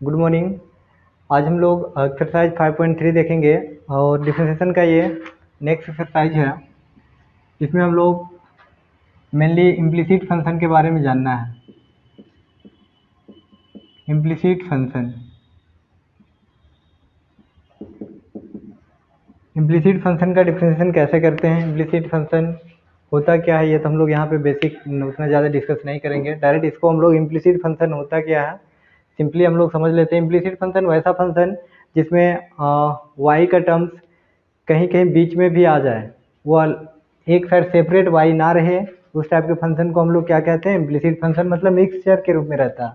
Good morning. आज हम लोग एक्सरसाइज 5.3 देखेंगे और डिफरेंशिएशन का ये नेक्स्ट एक्सरसाइज है। इसमें हम लोग मेनली इम्प्लिसिट फंक्शन के बारे में जानना है। इम्प्लिसिट फंक्शन का डिफरेंशिएशन कैसे करते हैं, इम्प्लिसिट फंक्शन होता क्या है, ये तो हम लोग यहाँ पे बेसिक उतना ज़्यादा डिस्कस नहीं करेंगे। डायरेक्ट इसको हम लोग इम्प्लिसिट फंक्शन होता क्या है सिंपली हम लोग समझ लेते हैं। इम्प्लिसिट फंक्शन वैसा फंक्शन जिसमें y का टर्म्स कहीं कहीं बीच में भी आ जाए, वो एक साइड सेपरेट y ना रहे, उस टाइप के फंक्शन को हम लोग क्या कहते हैं, इम्प्लिसिट फंक्शन। मतलब मिक्सचर के रूप में रहता है,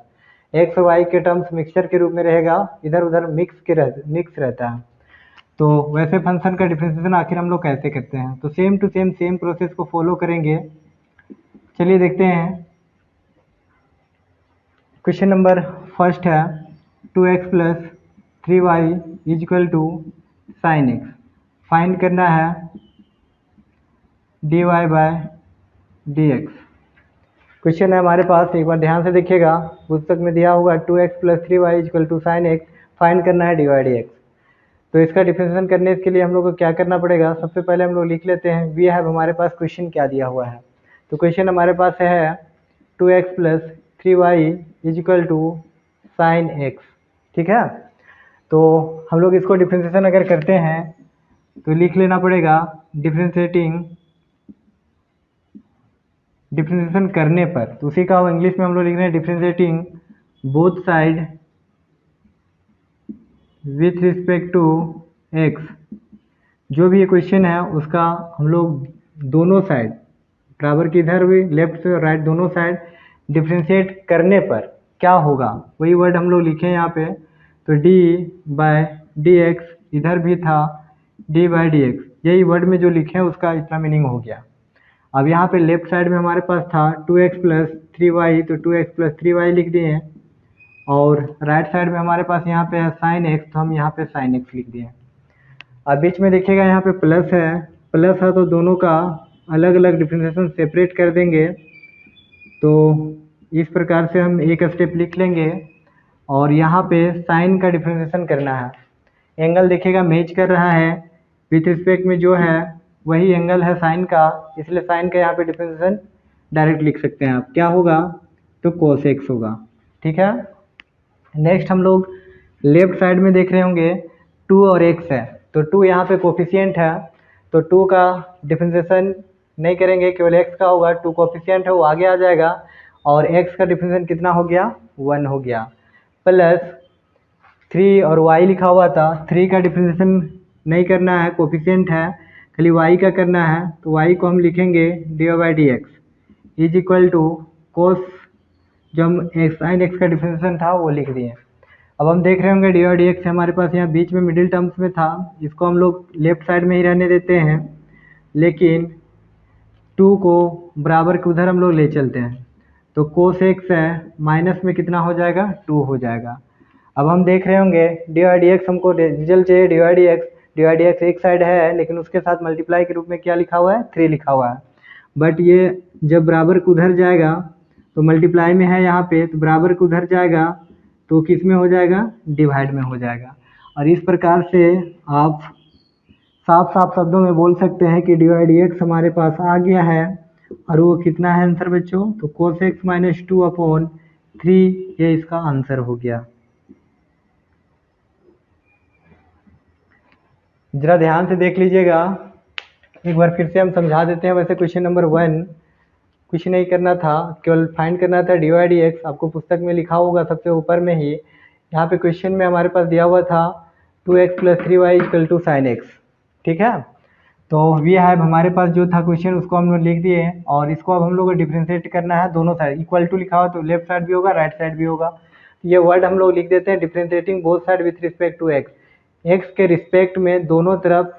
x और y के टर्म्स मिक्सचर के रूप में रहेगा, इधर उधर मिक्स रहता है। तो वैसे फंक्शन का डिफरेंशिएशन आखिर हम लोग कैसे करते हैं, तो सेम टू सेम प्रोसेस को फॉलो करेंगे। चलिए देखते हैं। क्वेश्चन नंबर फर्स्ट है 2x plus 3y is equal to sine x. Find करना है dy बाय dx। क्वेश्चन है हमारे पास, एक बार ध्यान से देखिएगा, पुस्तक में दिया होगा 2x plus 3y is equal to sine x. Find करना है dy dx। तो इसका डिफरेंशिएशन करने के लिए हम लोग को क्या करना पड़ेगा, सबसे पहले हम लोग लिख लेते हैं वी हैव, हमारे पास क्वेश्चन क्या दिया हुआ है। तो क्वेश्चन हमारे पास है 2x plus 3y is equal to sine x. ठीक है, तो हम लोग इसको डिफरेंशिएशन अगर करते हैं तो लिख लेना पड़ेगा डिफरेंशिएशन करने पर, तो उसी का इंग्लिश में हम लोग लिख रहे हैं differentiating both side with respect to x। जो भी ये क्वेश्चन है उसका हम लोग दोनों साइड बराबर की, इधर भी लेफ्ट से राइट दोनों साइड डिफरेंशिएट करने पर क्या होगा, वही वर्ड हम लोग लिखे यहाँ पे। तो d बाय dx, इधर भी था d बाय dx, यही वर्ड में जो लिखे हैं उसका इतना मीनिंग हो गया। अब यहाँ पे लेफ्ट साइड में हमारे पास था 2x प्लस 3y, तो 2x प्लस 3y लिख दिए हैं, और राइट साइड में हमारे पास यहाँ पे है साइन एक्स, तो हम यहाँ पे साइन एक्स लिख दिए। अब बीच में देखिएगा यहाँ पे प्लस है तो दोनों का अलग अलग डिफरेंशिएशन सेपरेट कर देंगे। तो इस प्रकार से हम एक स्टेप लिख लेंगे, और यहाँ पे साइन का डिफरेंशिएशन करना है। एंगल देखिएगा मैच कर रहा है विथ रिस्पेक्ट में, जो है वही एंगल है साइन का, इसलिए साइन का यहाँ पे डिफरेंशिएशन डायरेक्ट लिख सकते हैं आप। क्या होगा, तो कोस एक्स होगा। ठीक है, नेक्स्ट हम लोग लेफ्ट साइड में देख रहे होंगे 2 और x है, तो 2 यहाँ पे कोफिशिएंट है, तो 2 का डिफरेंशिएशन नहीं करेंगे, केवल x का होगा। 2 कोफिशिएंट है वो आगे आ जाएगा, और x का डिफरेंशिएशन कितना हो गया, 1 हो गया। प्लस 3 और y लिखा हुआ था, 3 का डिफरेंशिएशन नहीं करना है, कोफिशिएंट है, खाली y का करना है। तो y को हम लिखेंगे dy by d x is equal to cos, जो हम साइन एक्स का डिफरेंशिएशन था वो लिख दिए। अब हम देख रहे होंगे डी और डी एक्स हमारे पास यहाँ बीच में मिडिल टर्म्स में था, इसको हम लोग लेफ्ट साइड में ही रहने देते हैं, लेकिन 2 को बराबर के उधर हम लोग ले चलते हैं। तो कोस एक्स है, माइनस में कितना हो जाएगा, 2 हो जाएगा। अब हम देख रहे होंगे डी और डी एक्स, हमको रिजल्ट चाहिए डी और डी एक्स एक साइड है, लेकिन उसके साथ मल्टीप्लाई के रूप में क्या लिखा हुआ है, 3 लिखा हुआ है। बट ये जब बराबर के उधर जाएगा, तो मल्टीप्लाई में है यहाँ पे, तो बराबर के उधर जाएगा तो किस में हो जाएगा, डिवाइड में हो जाएगा। और इस प्रकार से आप साफ साफ शब्दों में बोल सकते हैं कि डी बाई डी एक्स हमारे पास आ गया है, और वो कितना है आंसर बच्चों, तो कोस एक्स माइनस 2 अपॉन 3, ये इसका आंसर हो गया। जरा ध्यान से देख लीजिएगा, एक बार फिर से हम समझा देते हैं। वैसे क्वेश्चन नंबर 1 कुछ नहीं करना था, केवल फाइंड करना था डी वाई डी एक्स, आपको पुस्तक में लिखा होगा सबसे ऊपर में ही। यहाँ पे क्वेश्चन में हमारे पास दिया हुआ था 2x plus 3y equal to sine x. ठीक है, तो वी हैव हमारे पास जो था क्वेश्चन उसको हम लोग लिख दिए, और इसको अब हम लोग को डिफ्रेंशिएट करना है दोनों साइड। इक्वल टू लिखा हुआ तो लेफ्ट साइड भी होगा राइट साइड भी होगा, ये वर्ड हम लोग लिख देते हैं differentiating both side with respect to x. X के रिस्पेक्ट में दोनों तरफ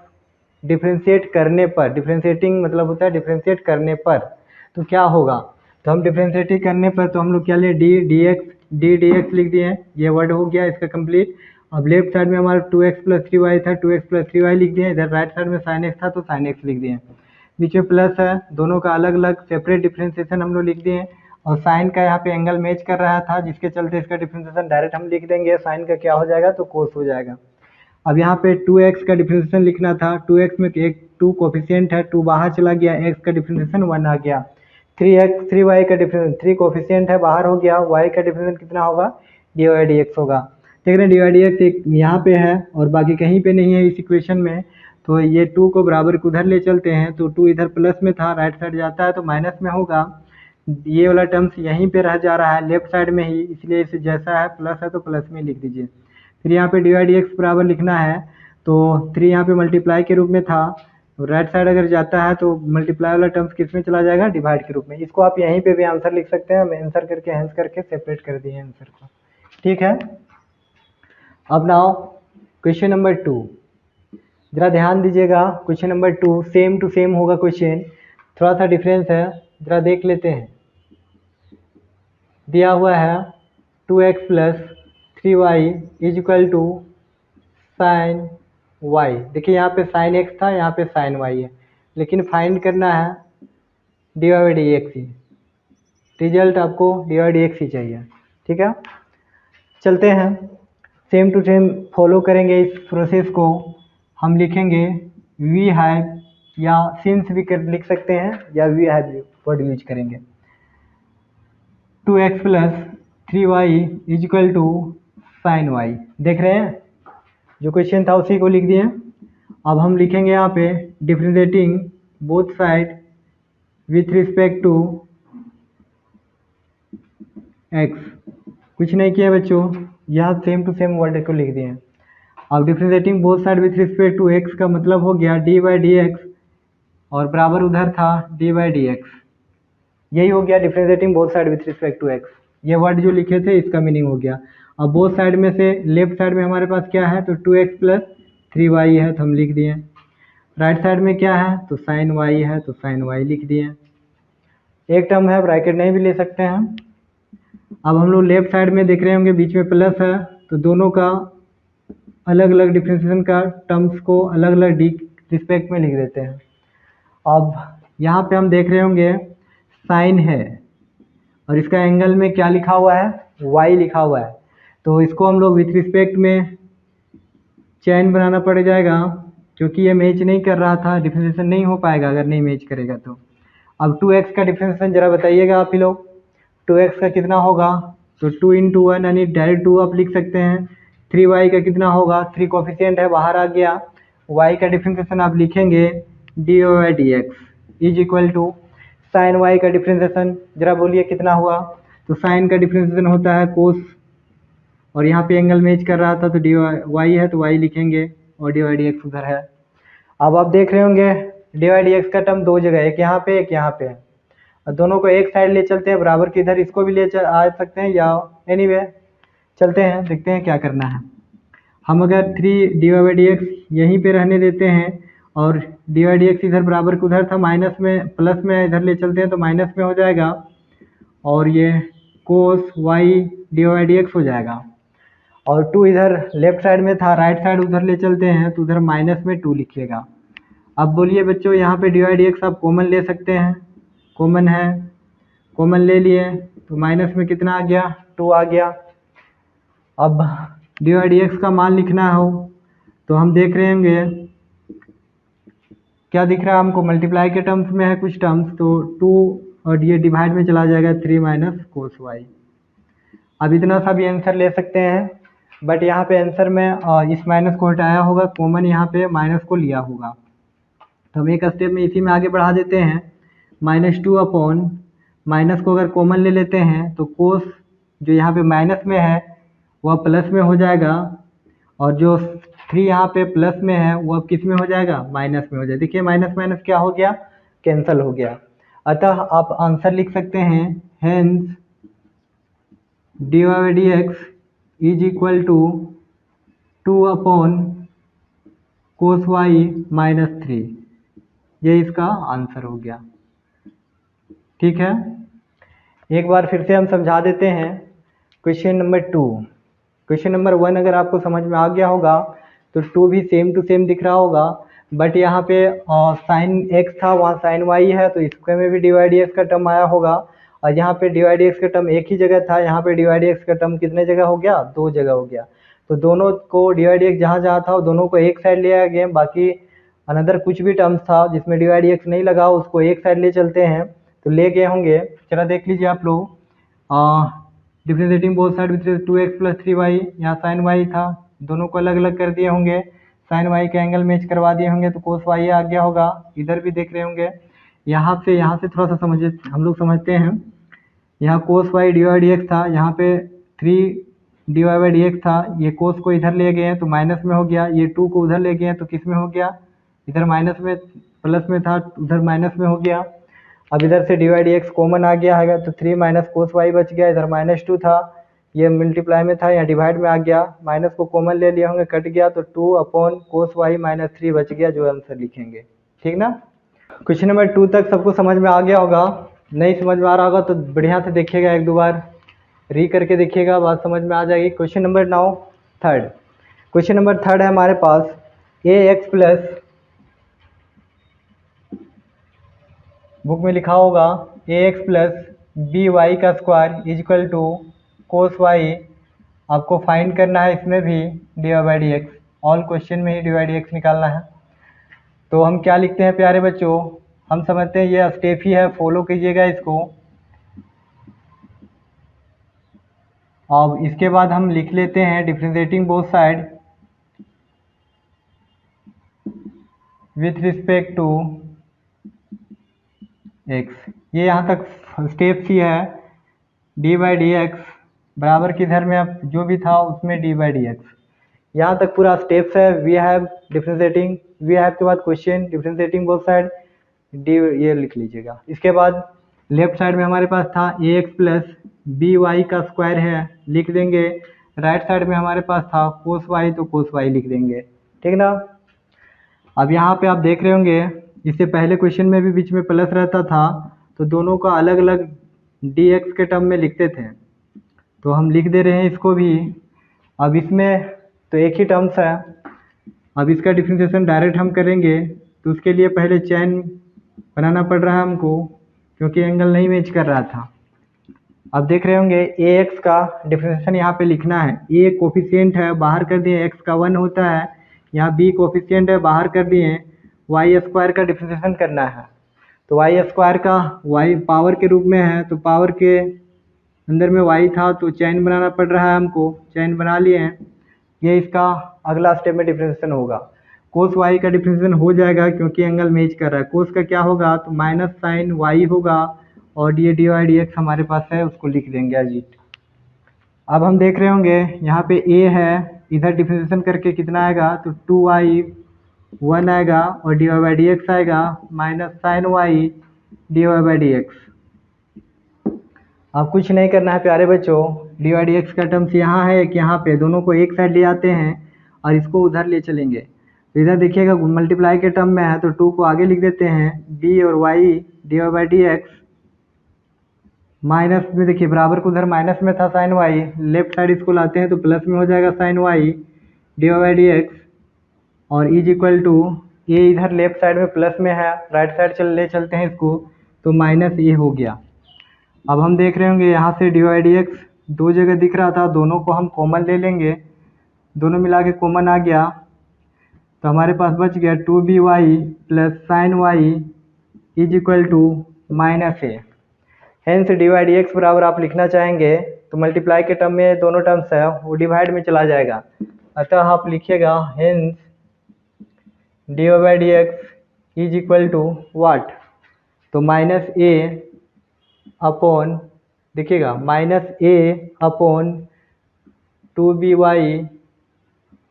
डिफ्रेंशिएट करने पर, डिफ्रेंशिएटिंग मतलब होता है डिफ्रेंशिएट करने पर, तो क्या होगा, तो हम डिफ्रेंशिएटिंग करने पर तो हम लोग क्या लिए, डी एक्स लिख दिए, ये वर्ड हो गया इसका कंप्लीट। अब लेफ्ट साइड में हमारा 2x प्लस 3y था, 2x प्लस 3y लिख दिए, इधर राइट साइड में साइन एक्स था तो साइन एक्स लिख दिए, बीच में प्लस है, दोनों का अलग अलग सेपरेट डिफ्रेंशिएशन हम लोग लिख दिए। और साइन का यहाँ पे एंगल मैच कर रहा था, जिसके चलते इसका डिफरेंशिएशन डायरेक्ट हम लिख देंगे, साइन का क्या हो जाएगा तो कोस हो जाएगा। अब यहाँ पे 2x का डिफरेंशिएशन लिखना था, 2x में एक 2 कोफिशिएंट है, 2 बाहर चला गया, x का डिफरेंशिएशन 1 आ गया। 3y का डिफरेंशिएशन 3 कोफिशिएंट है, बाहर हो गया, y का डिफरेंशिएशन कितना होगा dy/dx होगा। देख रहे हैं dy/dx एक यहाँ पे है और बाकी कहीं पे नहीं है इस इक्वेशन में, तो ये 2 को बराबर के उधर ले चलते हैं, तो 2 इधर प्लस में था, राइट साइड जाता है तो माइनस में होगा। ये वाला टर्म्स यहीं पे रह जा रहा है लेफ्ट साइड में ही, इसलिए इसे जैसा है प्लस है तो प्लस में लिख दीजिए। फिर यहाँ पे dy/dx बराबर लिखना है, तो 3 यहाँ पे मल्टीप्लाई के रूप में था, राइट साइड अगर जाता है तो मल्टीप्लाई वाला टर्म्स किस में चला जाएगा डिवाइड के रूप में। इसको आप यहीं पे भी आंसर लिख सकते हैं, हम आंसर करके हैंस करके सेपरेट कर दिए आंसर को, ठीक है। अब नाउ क्वेश्चन नंबर 2, जरा ध्यान दीजिएगा। Question number 2 same to same होगा क्वेश्चन, थोड़ा सा डिफरेंस है, जरा देख लेते हैं। दिया हुआ है 2x plus 3y is equal to sine y। देखिए यहाँ पे साइन x था, यहाँ पे साइन y है, लेकिन फाइंड करना है dy/dx ही, रिजल्ट आपको dy/dx ही चाहिए, ठीक है। चलते हैं, सेम टू सेम फॉलो करेंगे इस प्रोसेस को। हम लिखेंगे वी हैव, या सिंस भी लिख सकते हैं, या वी हैव वर्ड यूज करेंगे। 2x plus 3y is equal to sine y। देख रहे हैं जो क्वेश्चन था उसी को लिख दिए। अब हम लिखेंगे यहाँ पे differentiating both side with respect to x। कुछ नहीं किया बच्चों, यहाँ सेम टू सेम वर्ड को लिख दिए। अब differentiating both side with respect to x का मतलब हो गया dy/dx, और बराबर उधर था dy/dx। यही हो गया differentiating both side with respect to x। ये वर्ड जो लिखे थे इसका मीनिंग हो गया। अब बोथ साइड में से लेफ्ट साइड में हमारे पास क्या है, तो 2x प्लस 3y है तो हम लिख दिए। राइट साइड में क्या है, तो साइन y है तो साइन y लिख दिए। एक टर्म है ब्रैकेट नहीं भी ले सकते हैं। अब हम लोग लेफ्ट साइड में देख रहे होंगे बीच में प्लस है, तो दोनों का अलग अलग डिफरेंशिएशन का टर्म्स को अलग अलग रिस्पेक्ट में लिख देते हैं। अब यहाँ पे हम देख रहे होंगे साइन है और इसका एंगल में क्या लिखा हुआ है, y लिखा हुआ है, तो इसको हम लोग विथ रिस्पेक्ट में चैन बनाना पड़ जाएगा, क्योंकि ये मैच नहीं कर रहा था, डिफरेंशिएशन नहीं हो पाएगा अगर नहीं मैच करेगा तो। अब 2x का डिफरेंशिएशन जरा बताइएगा आप ही लोग, 2x का कितना होगा, तो 2 × 1 यानी डायरेक्ट 2 आप लिख सकते हैं। 3y का कितना होगा, 3 कोफिशिएंट है बाहर आ गया, y का डिफरेंशिएशन आप लिखेंगे dy/dx is equal to sine y का डिफरेंशिएशन जरा बोलिए कितना हुआ, तो साइन का डिफरेंशिएशन होता है कोस, और यहाँ पे एंगल मैच कर रहा था तो dy y है तो y लिखेंगे और dy/dx उधर है। अब आप देख रहे होंगे dy/dx का टर्म दो जगह, एक यहाँ पे एक यहाँ पे है, और दोनों को एक साइड ले चलते हैं बराबर के इधर, इसको भी ले आ सकते हैं, या एनीवे चलते हैं देखते हैं क्या करना है। हम अगर 3 dy/dx यहीं पे रहने देते हैं और dy/dx इधर बराबर के उधर था, माइनस में प्लस में इधर ले चलते हैं तो माइनस में हो जाएगा, और ये कोस y dy/dx हो जाएगा। और 2 इधर लेफ्ट साइड में था, राइट साइड उधर ले चलते हैं तो उधर माइनस में 2 लिखिएगा। अब बोलिए बच्चों यहाँ पे dy/dx आप कॉमन ले सकते हैं, कॉमन है, कॉमन ले लिए तो माइनस में कितना आ गया, 2 आ गया। अब dy/dx का मान लिखना हो तो हम देख रहे होंगे क्या दिख रहा है हमको, मल्टीप्लाई के टर्म्स में है कुछ टर्म्स, तो 2 और ये डिवाइड में चला जाएगा 3 माइनस कोस y। अब इतना सा भी आंसर ले सकते हैं, बट यहाँ पे आंसर में इस माइनस को हटाया होगा, कॉमन यहाँ पे माइनस को लिया होगा, तो हम एक स्टेप में इसी में आगे बढ़ा देते हैं। -2 अपॉन माइनस को अगर कॉमन ले लेते हैं तो कोस जो यहाँ पे माइनस में है वह प्लस में हो जाएगा, और जो 3 यहाँ पे प्लस में है वो अब किस में हो जाएगा, माइनस में हो जाएगा। देखिए माइनस माइनस क्या हो गया, कैंसिल हो गया। अतः आप आंसर लिख सकते हैं hence dy/dx is equal to 2 upon cos y -3। ये इसका आंसर हो गया, ठीक है। एक बार फिर से हम समझा देते हैं क्वेश्चन नंबर 2। क्वेश्चन नंबर 1 अगर आपको समझ में आ गया होगा तो 2 भी सेम टू सेम दिख रहा होगा, बट यहाँ पे साइन x था वहाँ साइन y है, तो इसके में भी dy/dx का टर्म आया होगा, और यहाँ पे dy dx का टर्म एक ही जगह था, यहाँ पे dy dx का टर्म कितने जगह हो गया, 2 जगह हो गया। तो दोनों को dy dx जहाँ जहाँ था दोनों को एक साइड ले आया गया, बाकी अनदर कुछ भी टर्म्स था जिसमें dy dx नहीं लगा उसको एक साइड ले चलते हैं, तो ले गए होंगे। चला देख लीजिए आप लोग, differentiating both side with 2x + 3y, यहाँ साइन वाई था, दोनों को अलग अलग कर दिए होंगे, साइन वाई के एंगल मैच करवा दिए होंगे तो कोस वाई आ गया होगा। इधर भी देख रहे होंगे, यहाँ से थोड़ा सा समझे, हम लोग समझते हैं। यहाँ कोस वाई dy dx था, यहाँ पे 3 dy dx था, ये कोस को इधर ले गए हैं तो माइनस में हो गया, ये 2 को उधर ले गए हैं तो किस में हो गया, इधर माइनस में, प्लस में था उधर माइनस में हो गया। अब इधर से dy dx कॉमन आ गया है तो 3 - कोस वाई बच गया, इधर -2 था, ये मल्टीप्लाई में था, यहाँ डिवाइड में आ गया, माइनस को कॉमन ले लिया होंगे, कट गया तो 2 कोस वाई - 3 बच गया, जो आंसर लिखेंगे। ठीक ना। क्वेश्चन नंबर 2 तक सबको समझ में आ गया होगा, नहीं समझ में आ रहा होगा तो बढ़िया से देखिएगा, एक दो बार री करके देखिएगा, बात समझ में आ जाएगी। Question number 9 third, question number third है हमारे पास, ax प्लस, बुक में लिखा होगा ax प्लस by का square is equal to cos y, आपको फाइंड करना है इसमें भी dy dx, ऑल क्वेश्चन में ही dy dx निकालना है। तो हम क्या लिखते हैं प्यारे बच्चों, हम समझते हैं ये स्टेप ही है, फॉलो कीजिएगा इसको। अब इसके बाद हम लिख लेते हैं differentiating both side with respect to x, ये यहाँ तक स्टेप्स ही है। dy dx बराबर किधर में, अब जो भी था उसमें dy dx, यहाँ तक पूरा स्टेप्स है। We have differentiating, we have के बाद question differentiating both side d, ये लिख लीजिएगा। इसके बाद लेफ्ट साइड में हमारे पास था ax प्लस by का स्क्वायर है, लिख देंगे। राइट साइड में हमारे पास था कोस y, तो कोस y लिख देंगे। ठीक ना। अब यहाँ पे आप देख रहे होंगे, इससे पहले क्वेश्चन में भी बीच में प्लस रहता था, तो दोनों का अलग अलग dx के टर्म में लिखते थे, तो हम लिख दे रहे हैं इसको भी। अब इसमें तो एक ही टर्म्स है, अब इसका डिफरेंशिएशन डायरेक्ट हम करेंगे तो उसके लिए पहले चैन बनाना पड़ रहा है हमको, क्योंकि एंगल नहीं मैच कर रहा था। अब देख रहे होंगे ax का डिफरेंशिएशन यहाँ पे लिखना है, a कोफिशिएंट है, बाहर कर दिए, x का 1 होता है, यहाँ b कोफिशिएंट है, बाहर कर दिए, y स्क्वायर का डिफरेंशिएशन करना है। तो y स्क्वायर का y पावर के रूप में है, तो पावर के अंदर में y था, तो चैन बनाना पड़ रहा है हमको, चैन बना लिए हैं। ये इसका अगला स्टेप में डिफरेंशिएशन होगा। कोस y का डिफरेंशिएशन हो जाएगा क्योंकि एंगल मैच कर रहा है। कोस का क्या होगा, तो माइनस साइन y होगा, और ये dy dx हमारे पास है, उसको लिख देंगे एज इट। अब हम देख रहे होंगे यहाँ पे a है, इधर डिफरेंशिएशन करके कितना आएगा, तो 2y 1 आएगा, और dy dx आएगा minus sine y dy dx। अब कुछ नहीं करना है प्यारे बच्चों, dy dx का टर्म्स यहाँ है कि यहाँ पे, दोनों को एक साइड ले आते हैं और इसको उधर ले चलेंगे। तो इधर देखिएगा मल्टीप्लाई के टर्म में है, तो 2 को आगे लिख देते हैं, b और y dy dx, माइनस में देखिए बराबर को उधर माइनस में था साइन y, लेफ्ट साइड इसको लाते हैं तो प्लस में हो जाएगा साइन y dy dx, और इज इक्वल टू, ये इधर लेफ्ट साइड में प्लस में है, राइट साइड ले चलते हैं इसको, तो माइनस ए हो गया। अब हम देख रहे होंगे यहाँ से dy dx 2 जगह दिख रहा था, दोनों को हम कॉमन ले लेंगे, दोनों मिला के कॉमन आ गया, तो हमारे पास बच गया 2by plus sine y is equal to minus a. Hence dy dx बराबर आप लिखना चाहेंगे तो मल्टीप्लाई के टर्म में दोनों टर्म्स है वो डिवाइड में चला जाएगा, अतः आप लिखिएगा hence dy dx is equal to what, तो माइनस ए अपॉन, देखिएगा minus a upon 2by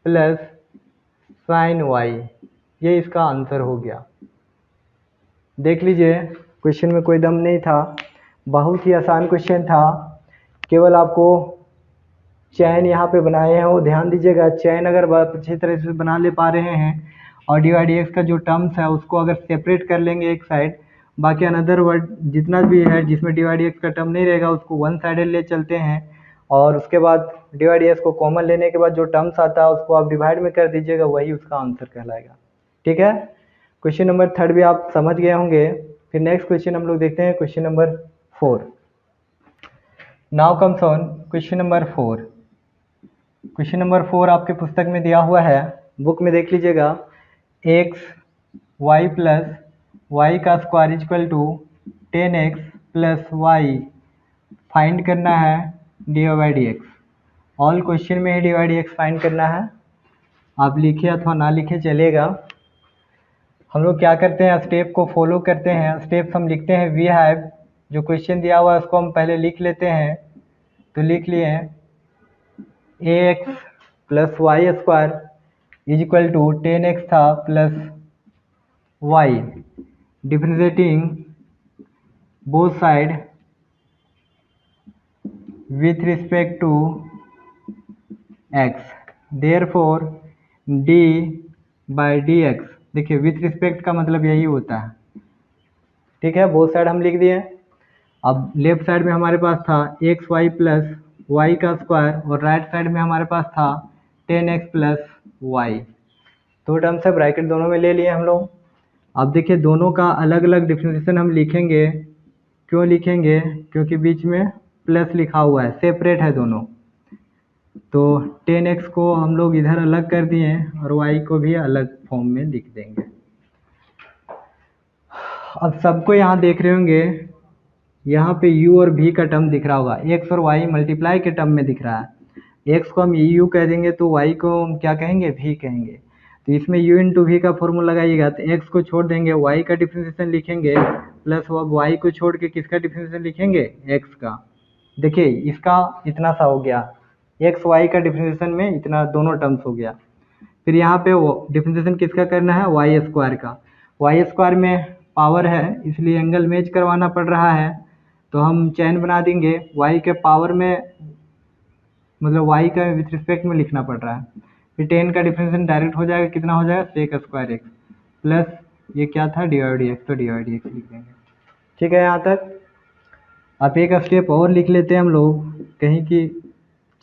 plus sine y, ये इसका आंसर हो गया। देख लीजिए क्वेश्चन में कोई दम नहीं था, बहुत ही आसान क्वेश्चन था, केवल आपको चैन यहाँ पे बनाए हैं वो ध्यान दीजिएगा। चैन अगर अच्छी तरह से बना ले पा रहे हैं और dy dx का जो टर्म्स है उसको अगर सेपरेट कर लेंगे एक साइड, बाकी अनदर वर्ड जितना भी है जिसमें dy dx का टर्म नहीं रहेगा उसको वन साइडेड ले चलते हैं, और उसके बाद dy dx को कॉमन लेने के बाद जो टर्म्स आता है उसको आप डिवाइड में कर दीजिएगा, वही उसका आंसर कहलाएगा। ठीक है, क्वेश्चन नंबर 3 भी आप समझ गए होंगे। फिर नेक्स्ट क्वेश्चन हम लोग देखते हैं, question number 4। Now comes on question number 4। Question number 4 आपके पुस्तक में दिया हुआ है, बुक में देख लीजिएगा। एक्स वाई प्लस वाई का square equal to 10x plus y find करना है d y d x. All question में ही d y d x find करना है, आप लिखे अथवा ना लिखे चलेगा। हम लोग क्या करते हैं, स्टेप को फॉलो करते हैं। स्टेप्स हम लिखते हैं वी हैव, जो क्वेश्चन दिया हुआ है उसको हम पहले लिख लेते हैं। तो लिख लिए a x plus y square is equal to 10x था plus y, differentiating both side with respect to x, therefore d by d x. देखिए विथ रिस्पेक्ट का मतलब यही होता है, ठीक है। बोथ साइड हम लिख दिए। अब लेफ्ट साइड में हमारे पास था एक्स वाई प्लस वाई का स्क्वायर और राइट साइड में हमारे पास था 10x प्लस वाई। दो टर्म्स है, ब्रैकेट दोनों में ले लिए हम लोग। अब देखिए दोनों का अलग अलग डिफरेंशिएशन हम लिखेंगे। क्यों लिखेंगे? क्योंकि बीच में प्लस लिखा हुआ है, सेपरेट है दोनों। तो 10x को हम लोग इधर अलग कर दिए और y को भी अलग फॉर्म में लिख देंगे। अब सबको यहाँ देख रहे होंगे, यहाँ पे u और v का टर्म दिख रहा होगा, x और y मल्टीप्लाई के टर्म में दिख रहा है। x को हम u कह देंगे तो y को हम क्या कहेंगे? v कहेंगे। तो इसमें u इंटू वी का फॉर्मूला लगाइएगा तो x को छोड़ देंगे, y का डिफरेंशिएशन लिखेंगे, प्लस अब y को छोड़ के किसका डिफरेंशिएशन लिखेंगे? x का। देखिए इसका इतना सा हो गया, एक्स वाई का डिफरेंशिएशन में इतना दोनों टर्म्स हो गया। फिर यहाँ पे वो डिफरेंशिएशन किसका करना है? वाई स्क्वायर का। वाई स्क्वायर में पावर है इसलिए एंगल मैच करवाना पड़ रहा है, तो हम चैन बना देंगे। वाई के पावर में मतलब वाई का विथ रिस्पेक्ट में लिखना पड़ रहा है। फिर 10 का डिफरेंशिएशन डायरेक्ट हो जाएगा, कितना हो जाएगा? सेक स्क्वायर एक्स प्लस ये क्या था? डी वाई डी एक्स, तो डी वाई डी एक्स लिख देंगे। ठीक है यहाँ तक। अब एक स्टेप और लिख लेते हैं हम लोग, कहीं की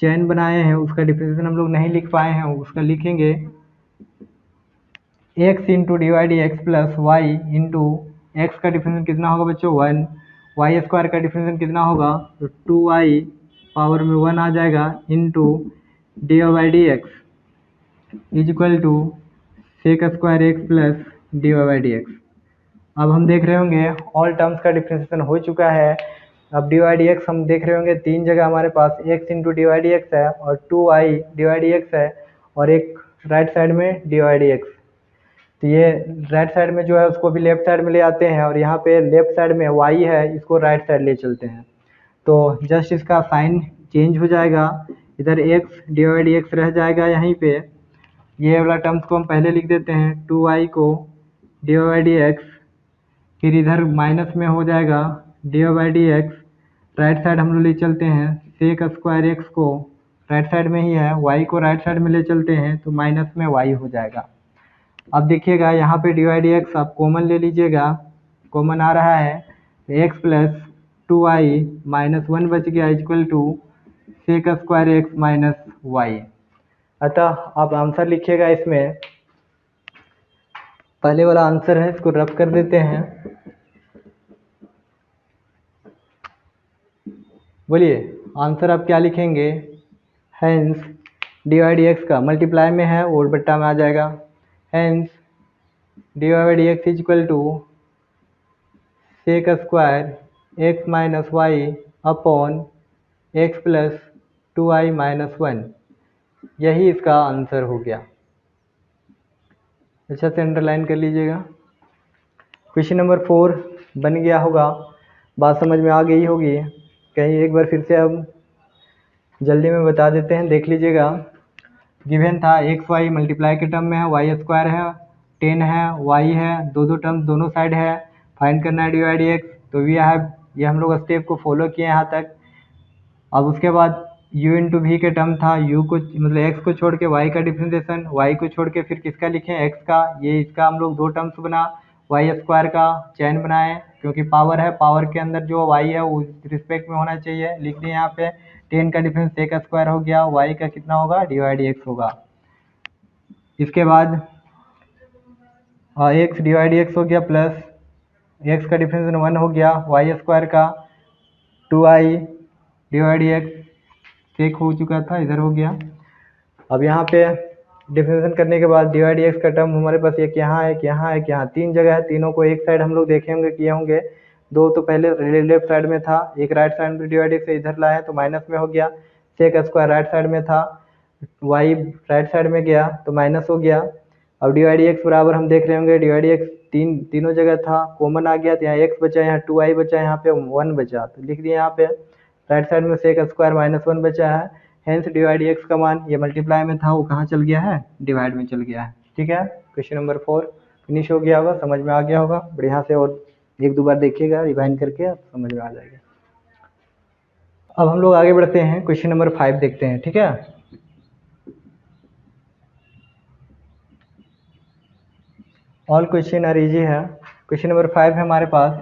चैन बनाए हैं उसका डिफरेंशिएशन हम लोग नहीं लिख पाए हैं, उसका लिखेंगे x into d y d x plus y into x का डिफरेंशिएशन कितना होगा बच्चों? 1। वाई स्क्वायर का डिफरेंशिएशन कितना होगा? तो 2y पावर में 1 आ जाएगा into d y d x is equal to sec square x plus d y d x. अब हम देख रहे होंगे ऑल टर्म्स का डिफरेंशिएशन हो चुका है। अब डी वाई डी एक्स हम देख रहे होंगे तीन जगह हमारे पास x into d y d x है और 2y D y d x है और एक राइट साइड में डी वाई डी एक्स। तो ये राइट साइड में जो है उसको भी लेफ्ट साइड में ले आते हैं और यहाँ पे लेफ्ट साइड में y है, इसको राइट साइड ले चलते हैं। तो जस्ट इसका साइन चेंज हो जाएगा, इधर x d y d x रह जाएगा यहीं पे। ये वाला टर्म्स को हम पहले लिख देते हैं, 2y को डी वाई डी एक्स, फिर इधर माइनस में हो जाएगा d y d x, right side हम लोग ले चलते हैं, सेक स्क्वायर एक्स को राइट साइड में ही है, y को राइट साइड में ले चलते हैं तो माइनस में y हो जाएगा। अब देखिएगा यहाँ पे डी वाई डी एक्स आप कॉमन ले लीजिएगा, कॉमन आ रहा है तो एक्स प्लस 2y माइनस 1 बच गया equal to sec square x minus y. अतः आप आंसर लिखिएगा इसमें, पहले वाला आंसर है इसको रफ कर देते हैं। बोलिए आंसर आप क्या लिखेंगे? Hence d y d x का मल्टीप्लाई में है और बट्टा में आ जाएगा, hence d y d x is equal to sec square x minus y upon x plus 2y minus 1। यही इसका आंसर हो गया। अच्छा से अंडरलाइन कर लीजिएगा। क्वेश्चन नंबर 4 बन गया होगा, बात समझ में आ गई होगी। कहीं एक बार फिर से हम जल्दी में बता देते हैं, देख लीजिएगा। गिवन था एक्स वाई मल्टीप्लाई के टर्म में है, वाई स्क्वायर है, 10 है, वाई है, दो टर्म दोनों साइड है, फाइंड करना है डी वाई डी एक्स। तो वी हैव, ये हम लोग स्टेप को फॉलो किए यहाँ तक। अब उसके बाद u इंटू वी के टर्म था, u को मतलब x को छोड़ के y का डिफरेंशिएशन, y को छोड़ के फिर किसका लिखें? x का। ये इसका हम लोग दो टर्म्स बना, वाई स्क्वायर का चैन बनाए क्योंकि पावर है, पावर के अंदर जो y है उस रिस्पेक्ट में होना चाहिए, लिख दिए यहाँ पे। 10 का डिफरेंस सेक स्क्वायर हो गया, y का कितना होगा? डी वाई डी एक्स होगा। इसके बाद x d y d x हो गया प्लस x का डिफरेंस 1 हो गया, वाई स्क्वायर का 2y dy/dx चेक हो चुका था, इधर हो गया। अब यहाँ पे डिफरेंशिएशन करने के बाद dy/dx का टर्म हमारे पास एक यहाँ है, एक यहाँ है, एक यहाँ, तीन जगह है। तीनों को एक साइड हम लोग देखे होंगे, किए होंगे। दो तो पहले लेफ्ट साइड में था, एक राइट साइड में dy/dx से इधर लाए तो माइनस में हो गया। सेक स्क्वायर राइट साइड में था, y राइट साइड में गया तो माइनस हो गया। अब dy/dx बराबर हम देख रहे होंगे, dy/dx तीनों जगह था, कॉमन आ गया तो यहाँ x बचा, यहाँ 2y बचा, यहाँ पे 1 बचा, तो लिख दिया यहाँ पे राइट साइड में सेक स्क्वायर -1 बचा है। हेंस dy/dx का मान ये मल्टीप्लाई में था, वो कहाँ चल गया है, डिवाइड में चल गया है। ठीक है, क्वेश्चन नंबर 4 फिनिश हो गया होगा, समझ में आ गया होगा। बढ़िया से और एक दो बार देखिएगा, रिवाइंड करके समझ में आ जाएगा। अब हम लोग आगे बढ़ते हैं, क्वेश्चन नंबर 5 देखते हैं। ठीक है, ऑल क्वेश्चन आर इजी है। क्वेश्चन नंबर 5 है हमारे पास,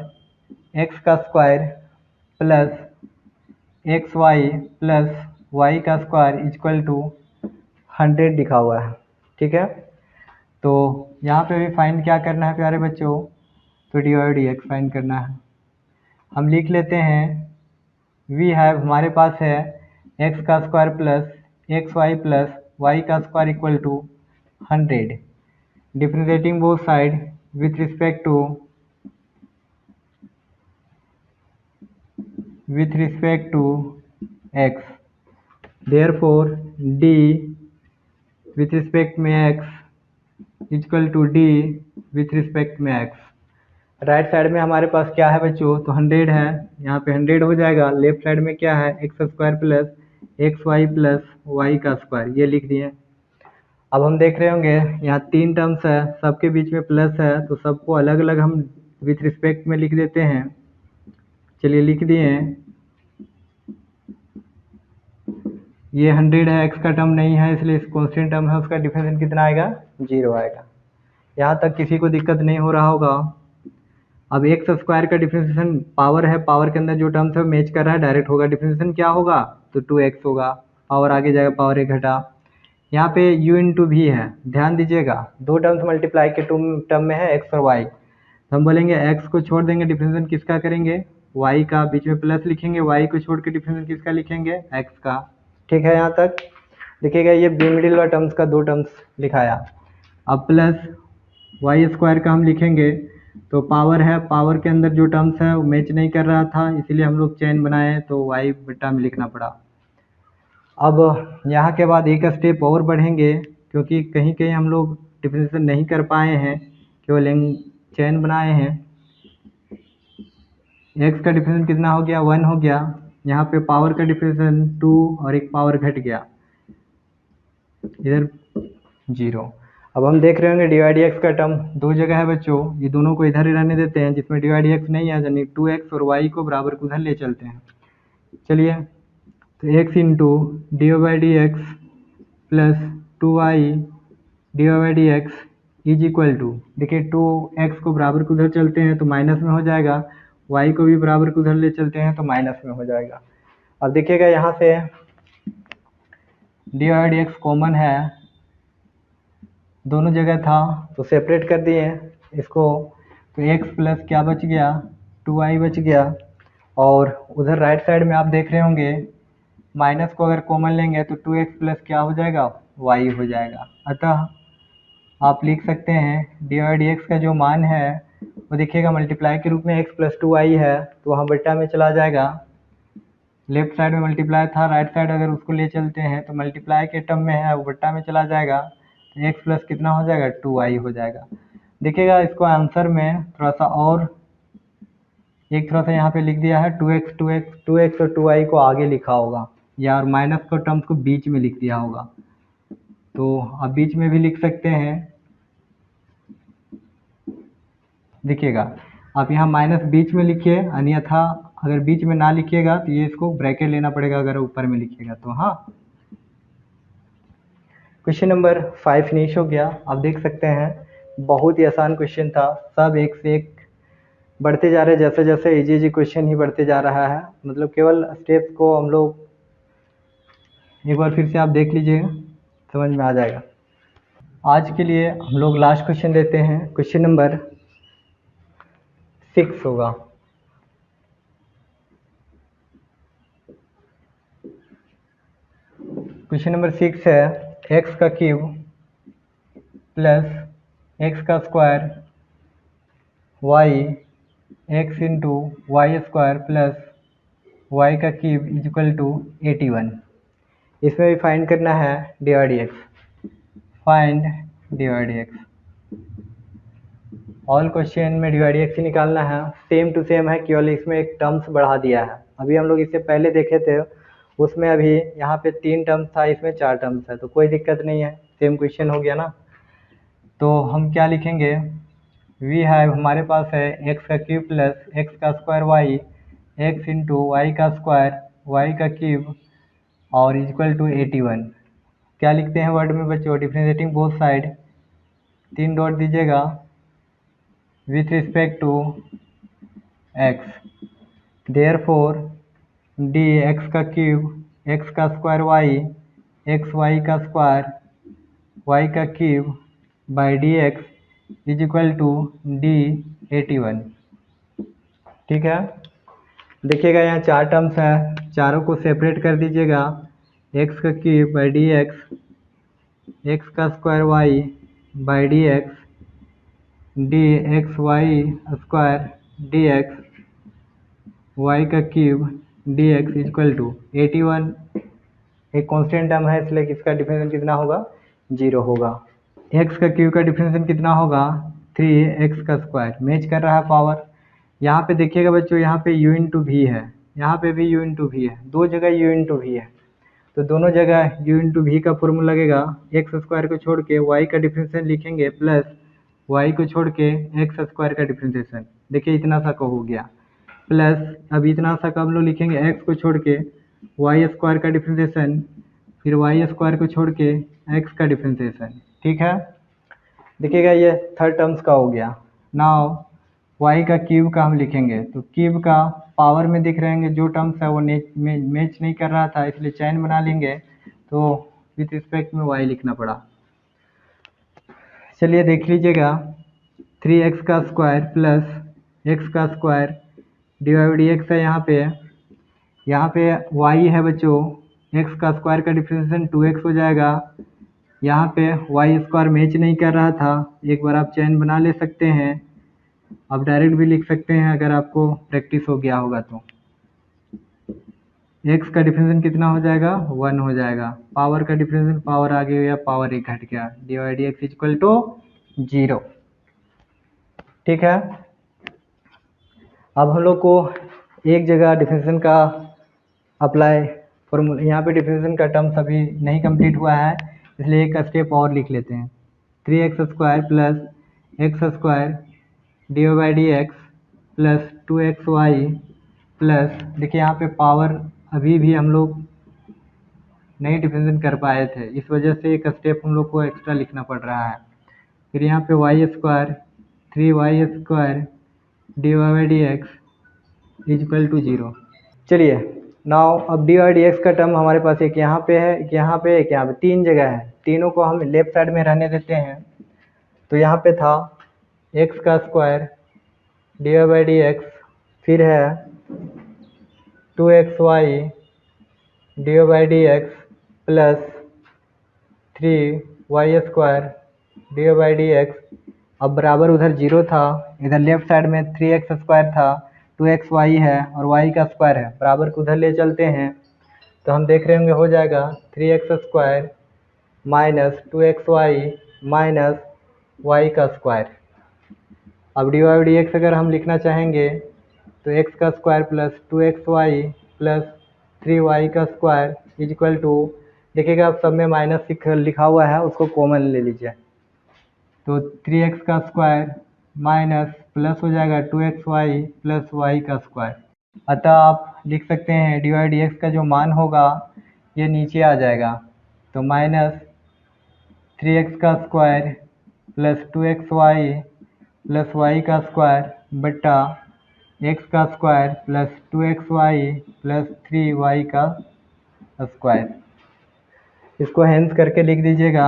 x का square plus xy plus y का स्क्वायर इक्वल टू 100 लिखा हुआ है। ठीक है, तो यहाँ पे भी फाइंड क्या करना है प्यारे बच्चों, तो dy/dx फाइंड करना है। हम लिख लेते हैं, वी हैव हमारे पास है x का square plus xy plus y का square equal to 100, differentiating both side with respect to x, therefore d with respect में x equal to d with respect में x। राइट साइड में हमारे पास क्या है बच्चों, तो 100 है, यहाँ पे 100 हो जाएगा। लेफ्ट साइड में क्या है, x square plus xy plus y का स्क्वायर, ये लिख दिए। अब हम देख रहे होंगे यहाँ तीन टर्म्स है, सबके बीच में प्लस है, तो सबको अलग अलग हम विथ रिस्पेक्ट में लिख देते हैं। चलिए लिख दिए, ये 100 है, x का टर्म नहीं है इसलिए कॉन्स्टेंट टर्म है, उसका डिफरेंशिएशन कितना आएगा, 0 आएगा। यहाँ तक किसी को दिक्कत नहीं हो रहा होगा। अब एक्स स्क्वायर का डिफरेंशिएशन पावर है, पावर के अंदर जो टर्म्स है मैच कर रहा है, डायरेक्ट होगा। डिफरेंशिएशन क्या होगा, तो 2x होगा, पावर आगे जाएगा, पावर 1 घटा। यहाँ पे u इंटू भी है, ध्यान दीजिएगा, दो टर्म्स मल्टीप्लाई के टर्म में है x और y, तो हम बोलेंगे x को छोड़ देंगे, डिफरेंशिएशन किसका करेंगे, y का, बीच में प्लस लिखेंगे, y को छोड़ के डिफरेंशिएशन किसका लिखेंगे, x का। ठीक है, यहाँ तक देखिएगा, ये बी मिडिल वाला टर्म्स का दो टर्म्स लिखाया। अब प्लस वाई स्क्वायर का हम लिखेंगे, तो पावर है, पावर के अंदर जो टर्म्स है वो मैच नहीं कर रहा था, इसीलिए हम लोग चेन बनाए तो वाई बटा में लिखना पड़ा। अब यहाँ के बाद एक स्टेप और बढ़ेंगे, क्योंकि कहीं कहीं हम लोग डिफरेंशिएशन नहीं कर पाए हैं, केवल चेन बनाए हैं। x का डिफरेंशिएशन कितना हो गया, 1 हो गया। यहाँ पे पावर का डिफरेंशिएशन 2 और एक पावर घट गया, इधर 0। अब हम देख रहे होंगे dy/dx का टर्म दो जगह है बच्चों, ये दोनों को इधर ही रहने देते हैं, जिसमें dy/dx नहीं है, यानी 2x और y को बराबर को उधर ले चलते हैं। चलिए, तो x into dy/dx plus 2y dy/dx is equal to, देखिए 2x को बराबर को उधर चलते हैं तो माइनस में हो जाएगा, y को भी बराबर को उधर ले चलते हैं तो माइनस में हो जाएगा। अब देखिएगा यहाँ से dy/dx कॉमन है, दोनों जगह था तो सेपरेट कर दिए इसको, तो x प्लस क्या बच गया, 2y बच गया। और उधर राइट साइड में आप देख रहे होंगे, माइनस को अगर कॉमन लेंगे तो 2x प्लस क्या हो जाएगा, y हो जाएगा। अतः आप लिख सकते हैं dy/dx का जो मान है वो देखिएगा मल्टीप्लाई के रूप में x प्लस 2y है, तो वहाँ बट्टा में चला जाएगा। लेफ्ट साइड में मल्टीप्लाई था, राइट साइड अगर उसको ले चलते हैं तो मल्टीप्लाई के टर्म में है, वो बट्टा में चला जाएगा, तो x प्लस कितना हो जाएगा, 2y हो जाएगा। देखिएगा इसको आंसर में थोड़ा सा और थोड़ा सा यहाँ पे लिख दिया है, 2x और 2y को आगे लिखा होगा, या माइनस को टर्म्स को बीच में लिख दिया होगा, तो आप बीच में भी लिख सकते हैं। देखिएगा आप यहाँ माइनस बीच में लिखिए, अन्यथा अगर बीच में ना लिखिएगा तो ये इसको ब्रैकेट लेना पड़ेगा, अगर ऊपर में लिखिएगा तो। हाँ, क्वेश्चन नंबर 5 फिनिश हो गया। आप देख सकते हैं बहुत ही आसान क्वेश्चन था, सब एक से एक बढ़ते जा रहे हैं, जैसे जैसे इजी क्वेश्चन ही बढ़ते जा रहा है, मतलब केवल स्टेप्स को हम लोग एक बार फिर से आप देख लीजिए, समझ में आ जाएगा। आज के लिए हम लोग लास्ट क्वेश्चन लेते हैं, क्वेश्चन नंबर 6 होगा। क्वेश्चन नंबर 6 है एक्स का क्यूब प्लस एक्स का square y x into y square plus y का क्यूब इज इक्वल टू 81। इसमें भी फाइंड करना है d y d x. Find d y d x. All question में डी वाई डी एक्स ही निकालना है। सेम टू सेम है, केवल इसमें एक टर्म्स बढ़ा दिया है। अभी हम लोग इससे पहले देखे थे, उसमें अभी यहाँ पे 3 टर्म्स था, इसमें 4 टर्म्स है, तो कोई दिक्कत नहीं है, सेम क्वेश्चन हो गया ना। तो हम क्या लिखेंगे, वी हैव, हमारे पास है एक्स का क्यूब प्लस एक्स का square y x into y का स्क्वायर वाई का क्यूब और इक्वल टू 81। क्या लिखते हैं वर्ड में बच्चों, डिफरेंशिएटिंग बोथ साइड, 3 डॉट दीजिएगा with respect to x. Therefore d x का क्यूब एक्स का स्क्वायर वाई एक्स वाई का स्क्वायर वाई का cube by d x is equal to d 81। ठीक है, देखिएगा यहाँ 4 टर्म्स हैं, चारों को सेपरेट कर दीजिएगा। एक्स का क्यूब बाई डी एक्स का square y by d x y square d x y का cube d x equal to 81। एक कांस्टेंट टर्म है, इसलिए इसका डिफरेंशियल कितना होगा, 0 होगा। एक्स का क्यूब का डिफरेंशियल कितना होगा, 3x का स्क्वायर। मैच कर रहा है पावर। यहाँ पे देखिएगा बच्चों, यहाँ पे u इंटू वी है, यहाँ पे भी u इंटू वी है, दो जगह u इंटू वी है, तो दोनों जगह u इंटू वी का फॉर्मूला लगेगा। एक्स स्क्वायर को छोड़ के y का डिफरेंशियल लिखेंगे प्लस y को छोड़ के एक्स स्क्वायर का डिफरेंशिएशन। देखिए इतना सा का हो गया, प्लस अब इतना सा का हम लोग लिखेंगे x को छोड़ के वाई स्क्वायर का डिफरेंशिएशन, फिर वाई स्क्वायर को छोड़ के x का डिफरेंशिएशन। ठीक है, देखिएगा ये थर्ड टर्म्स का हो गया। नाउ y का क्यूब का हम लिखेंगे, तो क्यूब का पावर में दिख रहेंगे, जो टर्म्स है वो मैच नहीं कर रहा था, इसलिए चैन बना लेंगे, तो विथ रिस्पेक्ट में y लिखना पड़ा। चलिए देख लीजिएगा, 3x का स्क्वायर प्लस एक्स का स्क्वायर डिवाइड डी एक्स है, यहाँ पे y है बच्चों, x का स्क्वायर का डिफरेंशिएशन 2x हो जाएगा। यहाँ पे वाई स्क्वायर मैच नहीं कर रहा था, एक बार आप चैन बना ले सकते हैं, आप डायरेक्ट भी लिख सकते हैं अगर आपको प्रैक्टिस हो गया होगा तो। x का डिफरेंशिएशन कितना हो जाएगा, 1 हो जाएगा। पावर का डिफरेंशिएशन, पावर आगे गया, पावर 1 घट गया, divide d x equal to 0। ठीक है, अब हम लोग को एक जगह डिफरेंशिएशन का अप्लाई फॉर्मूला, यहाँ पे डिफरेंशिएशन का टर्म्स अभी नहीं कंप्लीट हुआ है, इसलिए एक स्टेप और लिख लेते हैं। 3x square plus x square d by d x plus 2xy plus, देखिए यहाँ पे पावर अभी भी हम लोग नहीं डिफरेंशिएशन कर पाए थे, इस वजह से एक स्टेप हम लोग को एक्स्ट्रा लिखना पड़ रहा है। फिर यहाँ पे y square 3y square d by d x is equal to 0। चलिए नाउ अब डी बाई डी एक्स का टर्म हमारे पास एक यहाँ पे है, एक यहाँ पे, एक यहाँ पे, 3 जगह है, तीनों को हम लेफ्ट साइड में रहने देते हैं। तो यहाँ पे था एक्स का square d by d x, फिर है 2xy D by d x plus 3y square d by d x. अब बराबर उधर 0 था, इधर लेफ्ट साइड में 3x स्क्वायर था, 2xy है और y का स्क्वायर है, बराबर को उधर ले चलते हैं, तो हम देख रहे होंगे हो जाएगा 3x square minus 2xy minus y का स्क्वायर। अब डी वाई डी एक्स अगर हम लिखना चाहेंगे तो x का square plus 2xy plus 3y का स्क्वायर इज इक्वल टू, देखिएगा अब सब में माइनस लिखा हुआ है, उसको कॉमन ले लीजिए, तो 3x का स्क्वायर माइनस प्लस हो जाएगा 2xy प्लस y का स्क्वायर। अतः आप लिख सकते हैं डी वाई डी एक्स का जो मान होगा ये नीचे आ जाएगा, तो माइनस 3x का square plus 2xy plus y का स्क्वायर बटा x का square plus 2xy plus 3y का स्क्वायर। इसको हेंस करके लिख दीजिएगा,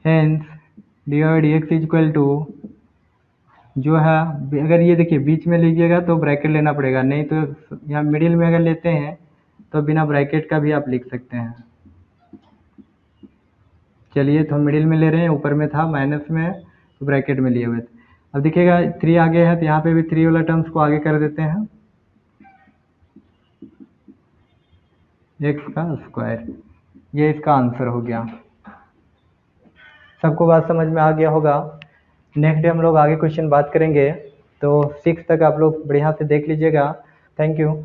hence d y d x equal to, जो है अगर ये देखिए बीच में लीजिएगा तो ब्रैकेट लेना पड़ेगा, नहीं तो यहाँ मिडिल में अगर लेते हैं तो बिना ब्रैकेट का भी आप लिख सकते हैं। चलिए, तो हम मिडिल में ले रहे हैं, ऊपर में था माइनस में तो ब्रैकेट में लिए हुए थे। अब देखिएगा 3 आगे है तो यहाँ पे भी 3 वाला टर्म्स को आगे कर देते हैं, एक्स का स्क्वायर। ये इसका आंसर हो गया। सबको बात समझ में आ गया होगा। नेक्स्ट डे हम लोग आगे क्वेश्चन बात करेंगे, तो 6 तक आप लोग बढ़िया से देख लीजिएगा। Thank you.